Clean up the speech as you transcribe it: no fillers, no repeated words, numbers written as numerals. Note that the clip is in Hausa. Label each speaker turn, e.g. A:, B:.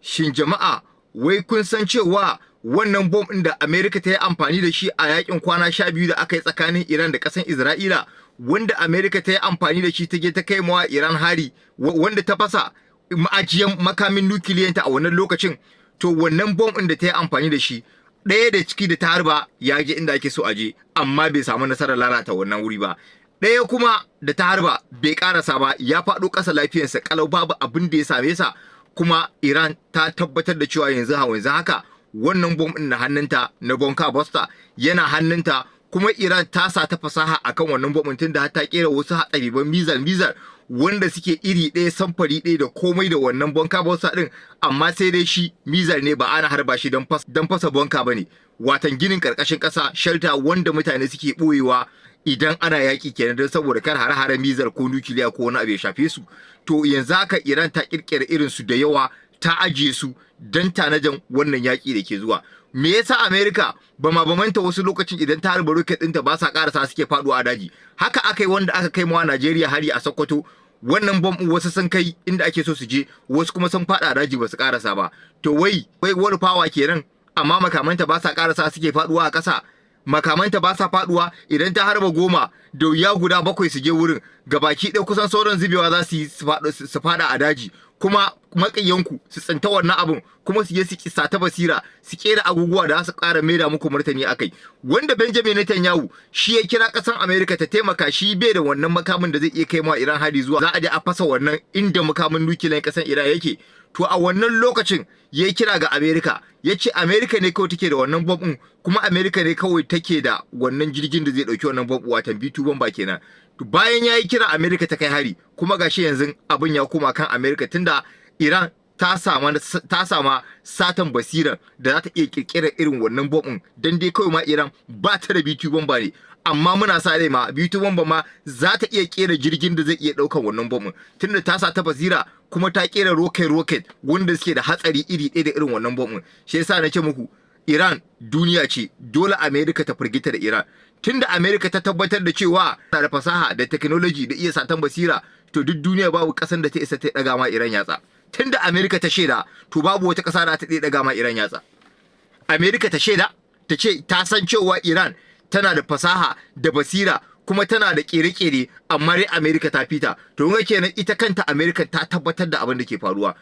A: Shin jama'a wai kun san cewa wannan bom ɗin da Amerika ta yi amfani da shi a yakin kwana 12 da aka yi tsakanin Iran da ƙasar Isra'ila, wanda Amerika ta yi amfani da shi ta je ta kai mawa Iran hari, wanda ta fasa ma'ajiyan makamin nukiliyanta a wannan lokacin, to wannan bom ɗin da ta yi amfani da shi ɗaya da ciki da ta harba ya je inda ake so a je, amma bai samu nasarar lalata wannan wuri ba. Ɗaya kuma da ta harba bai ƙarasa ba, ya faɗo ƙasa lafiyarsa ƙalau, babu abin da ya same sa. Kuma Iran ta tabbatar da cewa yanzu haka wannan bom ɗin na hannunta na Bunker Buster yana hannunta, kuma Iran ta sa ta fasaha akan wannan bom ɗin tunda har ta kera wasu hatsariban mizal wanda suke iri ɗaya, samfari ɗaya da komai da wannan Bunker Buster ɗin, amma sai dai shi mizal ne, ba ana harba shi don fasa bunker bane, watan ginin ƙarƙashin ƙasa, shelter wanda mutane suke ɓoyewa idan ana yaƙi kenan, don saboda kar hare-hare mizal ko nukiliya ko wani abu ya shafe su. To yanzu haka Iran ta kirkira irin su da yawa, ta ajiye su don tanajan wannan yaƙi da ke zuwa. Me yasa Amerika ba ma bamanta wasu lokacin idan ta harba rocket ɗinta ba sa ƙarasa suke faɗuwa a daji? Haka aka yi wanda aka kai mawa Najeriya hari a Sokoto, wannan bom wasu sun kai inda ake so su je, wasu kuma sun faɗa a daji ba su ƙarasa ba. To wai wani fawa kenan, amma makamanta ba sa ƙarasa suke faɗuwa a ƙasa. Makamanta ba sa faduwa idan ta harba 10 da wuya guda 7 su je wurin, gabaki ɗaya kusan sauran zubewa za su yi su fada a daji, kuma maƙiyanku su tsinta wannan abun, kuma su je su kisa ta basira, su kera abubuwa da su ƙara maida muku martani akai. Wanda Benjamin Netanyahu shi ya kira ƙasar Amerika ta taimaka, shi bai da wannan makamin da zai iya kai ma Iran hari zuwa za a je a fasa wannan inda makamin nukiliyan ƙasar Iran yake. To a wannan lokacin ya kira ga Amerika, ya ce Amerika ne kawai take da wannan bom ɗin, kuma Amerika ne kawai take da wannan jirgin da zai ɗauki wannan bom, watan B2 bomba kenan. To bayan ya yi kira Amerika ta kai hari, kuma gashi yanzu abin ya koma kan Amerika, tunda Iran ta sama satan basiran da za ta iya kirkirar irin wannan bom ɗin, dan dai kawai ma Iran ba ta da B2 bomba ne. Amma muna sa rai ma B2 bomba ma za ta iya kera jirgin da zai iya ɗaukan wannan bom ɗin, tunda ta sa ta basira, kuma ta kera rocket wanda suke da hatsari iri ɗaya da irin wannan bom ɗin. Shi yasa na ce muku Iran duniya ce, dole Amerika ta firgita da Iran. Tunda Amerika ta tabbatar da cewa tana da fasaha da technology da iya satan basira, to duk duniya babu ƙasar da ta isa ta ɗaga ma Iran yatsa. Tunda Amerika ta shaida, to babu wata ƙasa da ta ɗaga ma Iran yatsa. Amerika ta shaida, ta ce ta san cewa Iran tana da fasaha da basira, kuma tana da kere-kere, amma dai Amerika ta fita. To ga kenan ita kanta Amerika ta tabbatar da abin da ke faruwa.